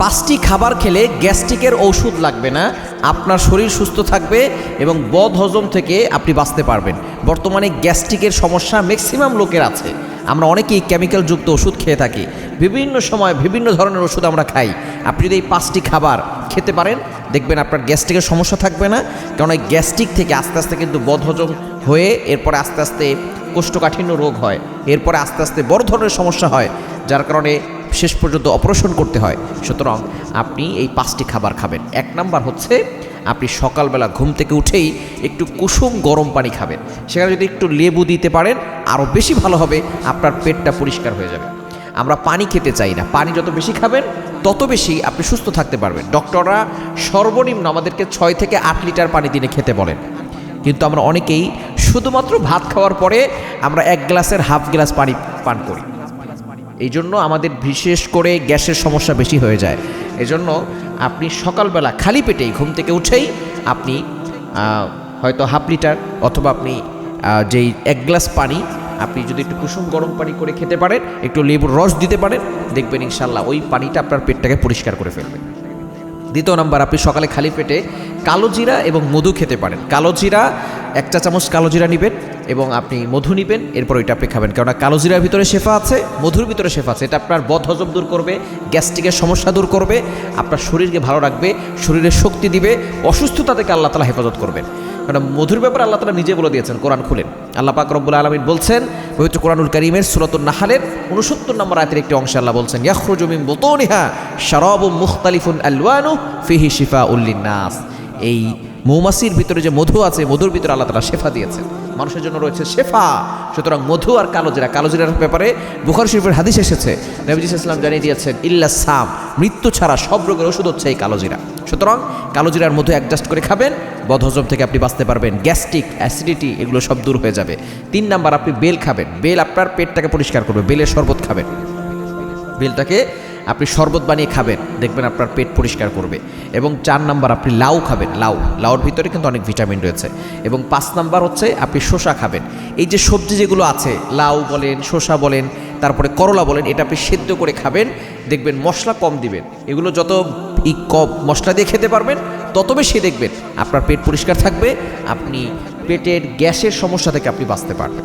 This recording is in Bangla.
পাঁচটি খাবার খেলে গ্যাস্ট্রিকের ওষুধ লাগবে না, আপনার শরীর সুস্থ থাকবে এবং বদহজম থেকে আপনি বাঁচতে পারবেন। বর্তমানে গ্যাস্ট্রিকের সমস্যা ম্যাক্সিমাম লোকের আছে। আমরা অনেকেই কেমিক্যালযুক্ত ওষুধ খেয়ে থাকি, বিভিন্ন সময় বিভিন্ন ধরনের ওষুধ আমরা খাই। আপনি যদি এই পাঁচটি খাবার খেতে পারেন, দেখবেন আপনার গ্যাস্ট্রিকের সমস্যা থাকবে না। কারণ এই গ্যাস্ট্রিক থেকে আস্তে আস্তে কিন্তু বদহজম হয়ে এরপরে আস্তে আস্তে কোষ্ঠকাঠিন্য রোগ হয়, এরপরে আস্তে আস্তে বড় ধরনের সমস্যা হয়, যার কারণে শেষ পর্যন্ত অপারেশন করতে হয়। সুতরাং আপনি এই পাঁচটি খাবার খাবেন। এক নাম্বার হচ্ছে, আপনি সকালবেলা ঘুম থেকে উঠেই একটু কুসুম গরম পানি খাবেন। সেখানে যদি একটু লেবু দিতে পারেন আরও বেশি ভালো হবে, আপনার পেটটা পরিষ্কার হয়ে যাবে। আমরা পানি খেতে চাই না, পানি যত বেশি খাবেন তত বেশি আপনি সুস্থ থাকতে পারবেন। ডক্টররা সর্বনিম্ন আমাদেরকে 6 থেকে 8 লিটার পানি দিনে খেতে বলেন, কিন্তু আমরা অনেকেই শুধুমাত্র ভাত খাওয়ার পরে আমরা 1 গ্লাসের হাফ গ্লাস পানি পান করি। এই জন্য আমাদের বিশেষ করে গ্যাসের সমস্যা বেশি হয়ে যায়। এজন্য আপনি সকালবেলা খালি পেটেই ঘুম থেকে উঠেই আপনি হয়তো হাফ লিটার অথবা আপনি যেই 1 গ্লাস পানি আপনি যদি একটু কুসুম গরম পানি করে খেতে পারেন, একটু লেবুর রস দিতে পারেন, দেখবেন ইনশাল্লাহ ওই পানিটা আপনার পেটটাকে পরিষ্কার করে ফেলবে। দ্বিতীয় নাম্বার, আপনি সকালে খালি পেটে কালো জিরা এবং মধু খেতে পারেন। কালো জিরা 1 চা চামচ কালো জিরা নেবেন এবং আপনি মধু নেবেন, এরপর ওইটা আপনি খাবেন। কেননা কালো জিরার ভিতরে শেফা আছে, মধুর ভিতরে শেফা আছে। এটা আপনার বদহজম দূর করবে, গ্যাস্ট্রিকের সমস্যা দূর করবে, আপনার শরীরকে ভালো রাখবে, শরীরে শক্তি দিবে, অসুস্থতা থেকে আল্লাহ তাআলা হেফাজত করবেন। কারণ মধুর ব্যাপারে আল্লাহ তাআলা নিজে বলে দিয়েছেন, কোরআন খুলেন। আল্লাহ পাক রব্বুল আলামিন বলছেন পবিত্র কোরআনুল কারীমের সূরাতুন নাহলের 69 নম্বর আয়াতের একটি অংশে আল্লাহ বলছেন, ইয়াখরুজু মিন বুতুনিহা শারাবুম মুখতালিফুন আলওয়ানু ফিহি শিফাউল লিন্নাস। এই মৌমাছির ভিতরে যে মধু আছে, মধুর ভিতরে আল্লাহ তাআলা শেফা দিয়েছেন, মানুষের জন্য রয়েছে শেফা। সুতরাং মধু আর কালো জিরার ব্যাপারে বুখারী শরীফের হাদিস এসেছে, নবী সাল্লাল্লাহু আলাইহি ওয়াসাল্লাম জানিয়ে দিয়েছেন, ইল্লা সাম, মৃত্যু ছাড়া সব রোগের ওষুধ হচ্ছে এই কালো জিরা। সুতরাং কালো জিরার মধু অ্যাডজাস্ট করে খাবেন, বদহজম থেকে আপনি বাঁচতে পারবেন, গ্যাস্ট্রিক, অ্যাসিডিটি এগুলো সব দূর হয়ে যাবে। 3 নাম্বার, আপনি বেল খাবেন। বেল আপনার পেটটাকে পরিষ্কার করবে, বেলের শরবত খাবেন। বেলটাকে আপনি শরবত বানিয়ে খাবেন, দেখবেন আপনার পেট পরিষ্কার করবে। এবং 4 নাম্বার, আপনি লাউ খাবেন। লাউর ভিতরে কিন্তু অনেক ভিটামিন রয়েছে। এবং 5 নাম্বার হচ্ছে, আপনি শসা খাবেন। এই যে সবজি যেগুলো আছে, লাউ বলেন, শসা বলেন, তারপরে করলা বলেন, এটা আপনি সেদ্ধ করে খাবেন, দেখবেন মশলা কম দিবেন। এগুলো যত কম মশলা দিয়ে খেতে পারবেন তত বেশি দেখবেন আপনার পেট পরিষ্কার থাকবে, আপনি পেটের গ্যাসের সমস্যা থেকে আপনি বাঁচতে পারবেন।